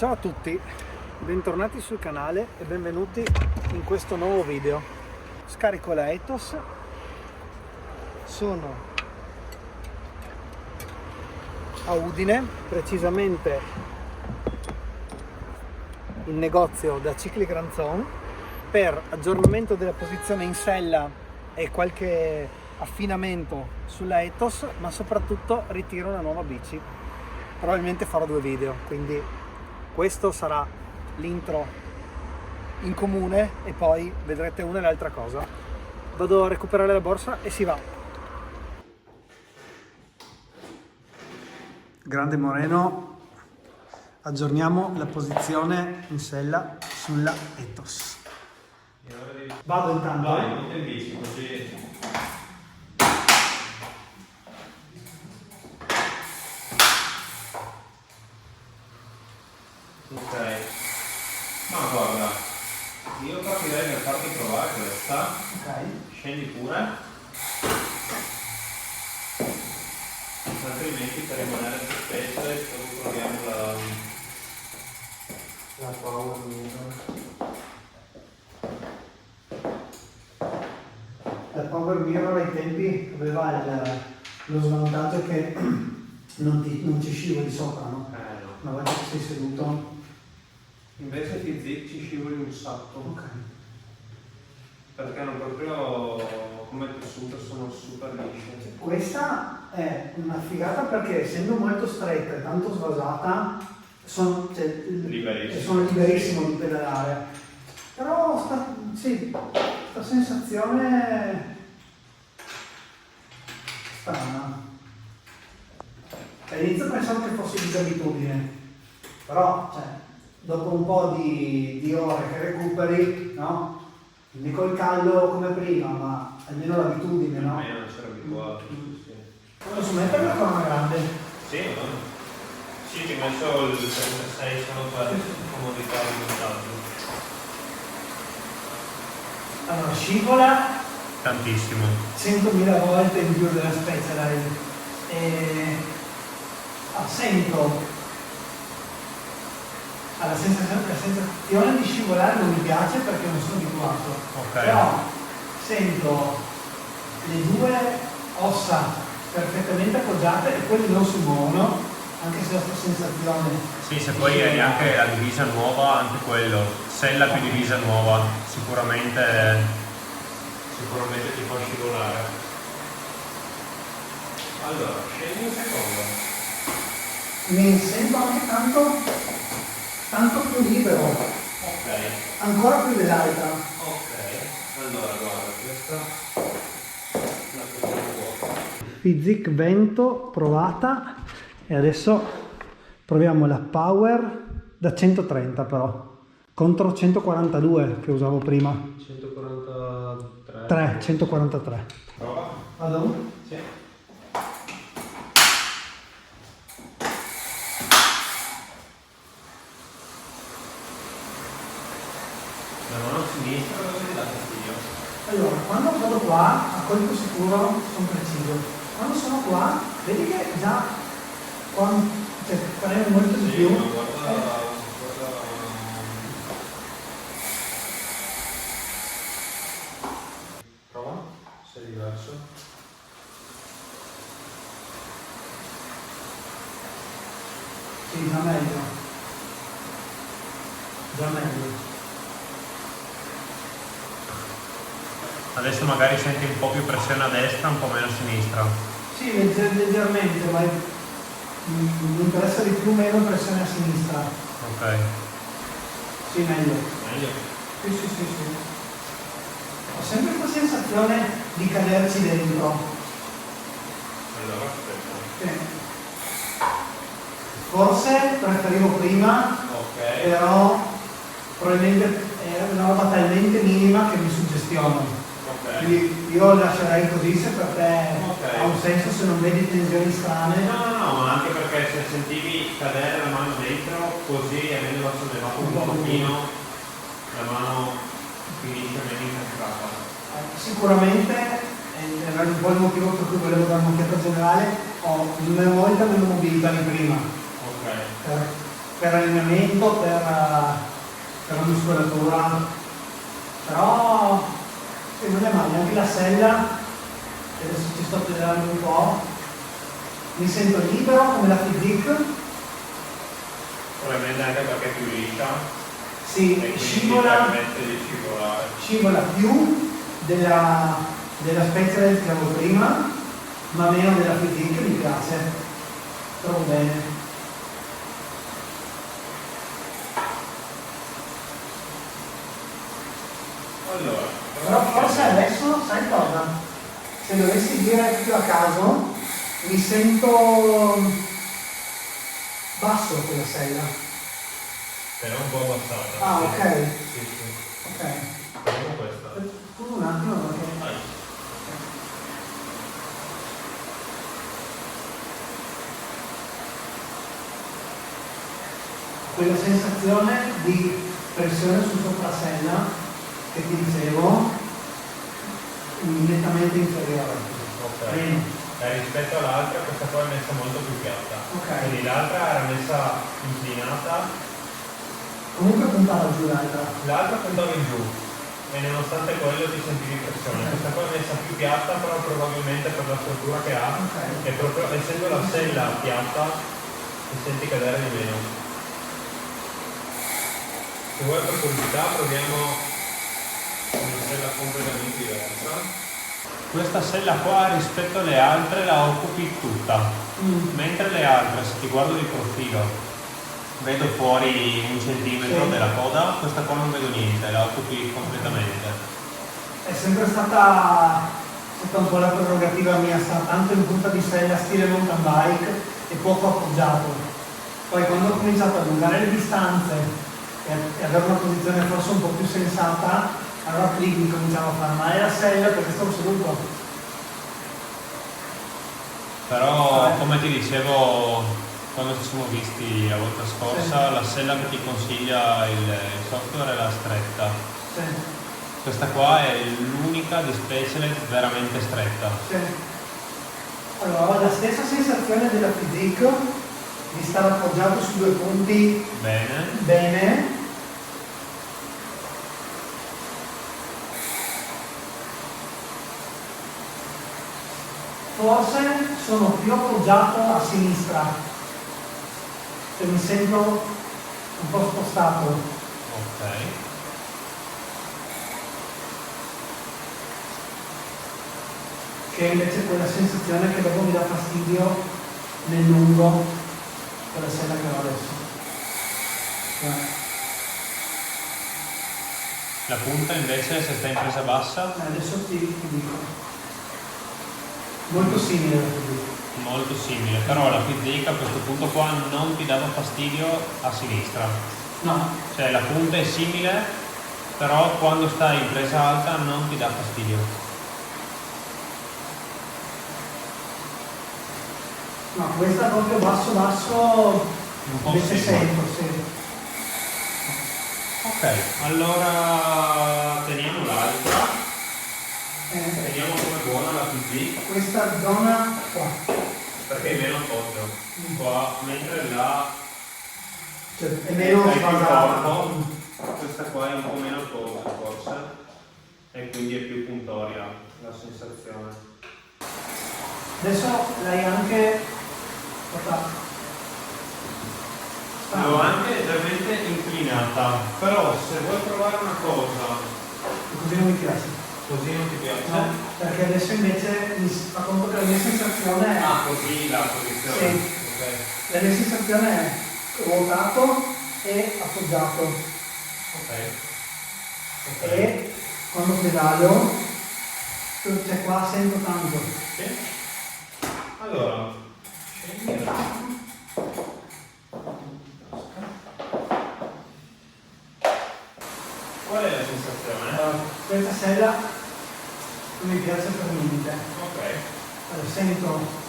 Ciao a tutti, bentornati sul canale e benvenuti in questo nuovo video. Scarico la Ethos, sono a Udine, precisamente in negozio da Cicli Grand Zone per aggiornamento della posizione in sella e qualche affinamento sulla Ethos, ma soprattutto ritiro una nuova bici. Probabilmente farò 2 video, quindi questo sarà l'intro in comune e poi vedrete una e l'altra cosa. Vado a recuperare la borsa e si va. Grande Moreno, aggiorniamo la posizione in sella sulla Ethos. Vado intanto. Vai, monta in bici così. Ok, ma guarda, io partirei per farti provare questa. Ok. Scendi pure, altrimenti per rimanere più spesse proviamo la power mirror. La Power Mirror ai tempi aveva lo svantaggio che non ci scivoli sopra, no? No. Una volta che sei seduto. Invece Fizik ci scivoli un sacco. Ok. Perché hanno proprio come tessuto, sono super lisce. Questa è una figata perché essendo molto stretta e tanto svasata sono liberissimo di pedalare. Però sta sensazione strana. All'inizio pensavo che fosse disabitudine, però dopo un po' di ore che recuperi, no? Quindi col caldo come prima, ma almeno l'abitudine, no? A me non c'era abituato. Sì. Posso mettere la corona grande? Sì, no? Sì, ti ho messo il 36 solo per comodità di montaggio. Allora, scivola Tantissimo. 100.000 volte in più della Specialized. Sento la sensazione di scivolare non mi piace perché non sono abituato. Ok. Però sento le 2 ossa perfettamente appoggiate e quelle non si muovono, anche se ho questa sensazione. Sì, se poi hai anche la divisa nuova, anche quello, sella più divisa nuova, sicuramente ti fa scivolare. Allora, scendi un secondo. Mi sento anche tanto più libero, Ok. ancora più dell'altra. Ok, allora guarda, questa la prendiamo vuota. Fizik Vento provata e adesso proviamo la Power da 130 però, contro 142 che usavo prima. 143. Prova? Vado? Sì. La mano sinistra dove ti dà fastidio? Allora, quando vado qua, a colpo sicuro sono preciso. Quando sono qua, vedi che già premo molto di più. Ma guarda. Prova, se è diverso. Sì, già meglio. Già meglio. Adesso magari senti un po' più pressione a destra, un po' meno a sinistra. Sì, leggermente, ma mi interessa di più o meno pressione a sinistra. Ok. Sì, meglio. Meglio? Sì. Ho sempre questa sensazione di caderci dentro. Allora, aspetta. Sì. Forse preferivo prima, Ok. però probabilmente è una roba talmente minima che mi suggestiona. Ok. Quindi io lascerei così se per te Ok. ha un senso, se non vedi tensioni strane. No, ma anche perché se sentivi cadere la mano dentro, così avendo sollevato un pochino, la mano finisce meno incastrata. Sicuramente, era un po' il motivo per cui volevo dare un'occhiata generale, ho molta meno mobilità di prima. Ok. per allenamento, per la muscolatura, però non è male, anche la sella, che adesso ci sto pedalando un po', mi sento libero come la physique. Probabilmente anche perché è più liscia. Sì, E scivola, permette di scivolare. scivola più della Specialized che avevo prima, ma meno della physique, mi piace, trovo bene. Allora, Però forse adesso, sai cosa? Se dovessi dire più a caso, mi sento basso con la sella. era un po' abbassata. Ah, sì. ok. Sì, sì. Ok. Vediamo questa. Scusa un attimo perché... Vai. Quella sensazione di pressione sul soprasella che ti dicevo, nettamente inferiore. Ok. Bene. Rispetto all'altra, questa qua è messa molto più piatta. Ok. Quindi l'altra era messa inclinata, Comunque puntava giù l'altra. l'altra puntava in giù e nonostante quello ti sentivi pressione. Questa qua è messa più piatta, però probabilmente per la struttura che ha, Ok. e proprio essendo la sella piatta ti senti cadere di meno. Se vuoi per curiosità proviamo una sella completamente diversa. Questa sella qua rispetto alle altre la occupi tutta, mentre le altre, se ti guardo di profilo, vedo fuori 1 centimetro Sì. della coda, questa qua non vedo niente, la occupi completamente. È sempre stata un po' la prerogativa mia, stare tanto in punta di sella stile mountain bike e poco appoggiato. Poi quando ho cominciato a allungare le distanze e avere una posizione forse un po' più sensata, allora lì mi cominciavo a fare male la sella perché stavo seduto. Però come ti dicevo quando ci siamo visti la volta scorsa, Sì. la sella che ti consiglia il software è la stretta. Sì, Questa qua è l'unica di Specialized veramente stretta. sì. Allora ho la stessa sensazione della physique di stare appoggiato su 2 punti Bene. bene. Forse sono più appoggiato a sinistra, cioè mi sento un po' spostato. Ok. Che invece quella sensazione che dopo mi dà fastidio nel lungo, quella sella che ho adesso. La punta invece se sta in presa bassa, Adesso ti dico. Molto simile alla physique. molto simile, però la physique a questo punto qua non ti dava fastidio a sinistra. No, Cioè la punta è simile, però quando stai in presa alta non ti dà fastidio. no, questa proprio basso, Un po' invece sì. sento, sì. Ok, allora teniamo l'altra, vediamo come è buona la physique, Questa zona qua, perché è meno appoggio. Qua, mentre là cioè è meno hai più sfasata. corpo, questa qua è un po' meno appoggio forse, e quindi è più puntoria la sensazione. Adesso l'hai anche fatta. L'ho anche leggermente inclinata, però se vuoi provare una cosa, Così non mi piace. così non ti piace? No, perché adesso invece mi fa conto che la mia sensazione è. Ah, così la posizione. Sì. Ok. La mia sensazione è ruotato e appoggiato. Ok. E quando pedalo, cioè qua sento tanto. Sì. Allora, scendi un attimo. Qual è la sensazione? Allora, questa sella non mi piace per niente. Ok. Allora, sento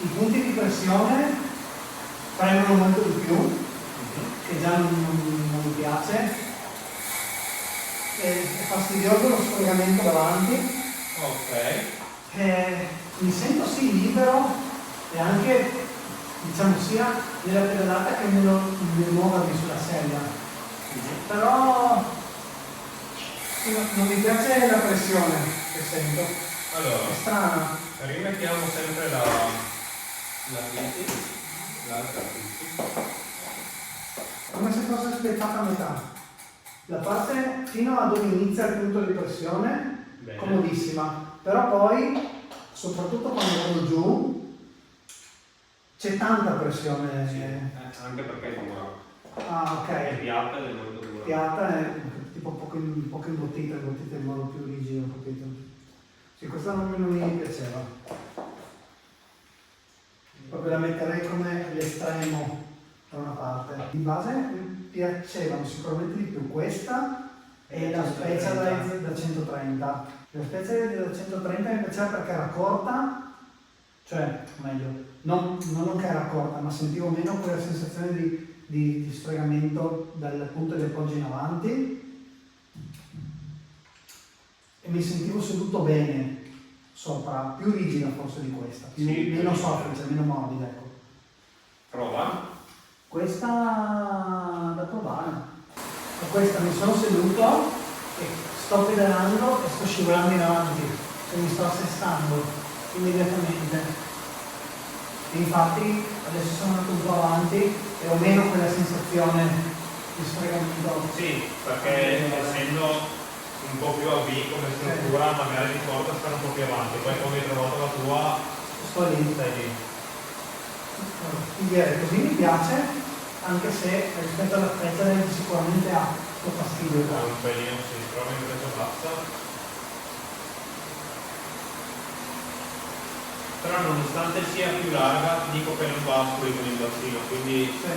i punti di pressione premono molto di più, che già non mi piace. È fastidioso lo sfregamento davanti. Ok. Mi sento sì libero e anche diciamo sia nella pedalata che nel muovermi sulla sella. Però non mi piace la pressione che sento. Allora, È strana. rimettiamo sempre la bici, l'altra bici. Come se fosse spezzata a metà. La parte fino a dove inizia il punto di pressione, Bene. comodissima. Però poi, soprattutto quando vado giù, c'è tanta pressione. Sì, anche perché è dura. Ah, È ok. piatta ed è molto dura. Piatta è tipo poco imbottita in modo più rigido, capito? Sì, questa non mi piaceva. Proprio la metterei come l'estremo da una parte. Di base mi piacevano sicuramente di più questa e la Specialized da 130. La Specialized da 130 mi piaceva perché era corta, cioè meglio, non che era corta, ma sentivo meno quella sensazione di sfregamento dal punto di appoggio in avanti e mi sentivo seduto bene sopra, più rigida forse di questa, meno soffice, meno morbida, ecco. Prova. Questa da provare. Con questa mi sono seduto e sto pedalando e sto scivolando in avanti, cioè mi sto assestando immediatamente. E infatti adesso sono andato un po' avanti e ho meno quella sensazione di sfregamento. Sì, perché essendo un po' più a V come struttura, magari ti porta a stare un po' più avanti, poi quando hai trovato la tua, Sto lì. stai lì. Quindi così mi piace, anche se rispetto alla Specialized sicuramente ha un fastidio. Un pelino si trova invece bassa. Però nonostante sia più larga, dico che non va a fuori con il bastino, quindi Sì.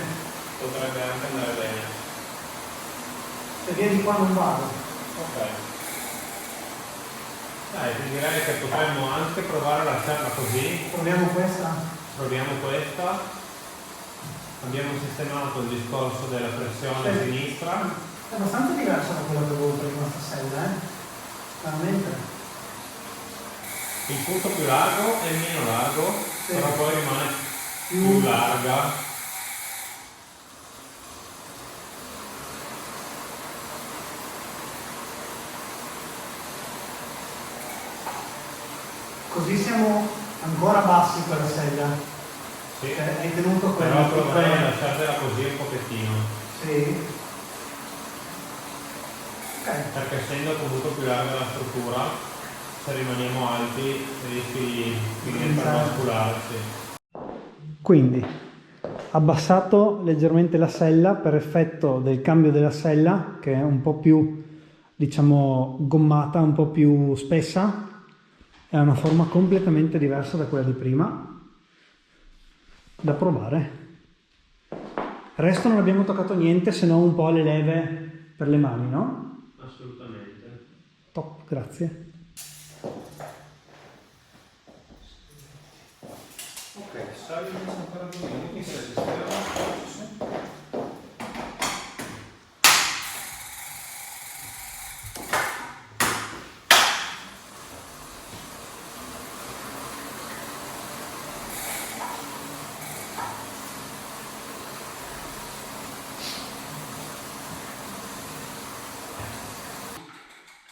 potrebbe anche andare bene. Se via di qua non vado. Ok. Dai, ti direi che potremmo anche provare a lasciarla così. Proviamo questa. Proviamo questa. Abbiamo sistemato il discorso della pressione Sì. sinistra. È abbastanza diversa da quella che avevo prima questa sella, veramente. Il punto più largo è meno largo, Sì. però poi rimane più larga. Così siamo ancora bassi con la sella. Sì. Hai tenuto quella Però proverei a lasciarla così un pochettino. Sì. Ok. Perché essendo comunque più larga la struttura, se rimaniamo alti rischi di finire per bascularsi. Quindi abbassato leggermente la sella per effetto del cambio della sella, che è un po' più, diciamo, gommata, un po' più spessa. È una forma completamente diversa da quella di prima, da provare. Il resto non abbiamo toccato niente se non un po' le leve per le mani, no? Assolutamente. Top, grazie. Ok, sali ancora 2 minuti se resistiamo.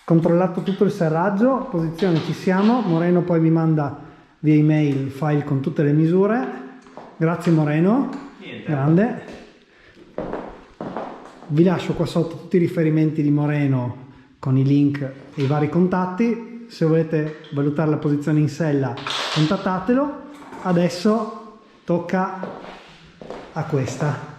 Controllato tutto il serraggio, posizione ci siamo, Moreno poi mi manda via email il file con tutte le misure. Grazie Moreno, Niente. grande. Vi lascio qua sotto tutti i riferimenti di Moreno con i link e i vari contatti. Se volete valutare la posizione in sella, contattatelo. Adesso tocca a questa,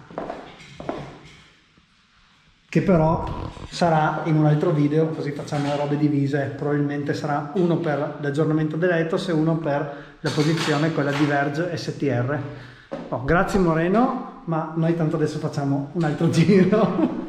che però sarà in un altro video, così facciamo le robe divise. Probabilmente sarà uno per l'aggiornamento dell'Ethos e uno per la posizione, quella di Verge STR. Grazie Moreno, ma noi tanto adesso facciamo un altro giro.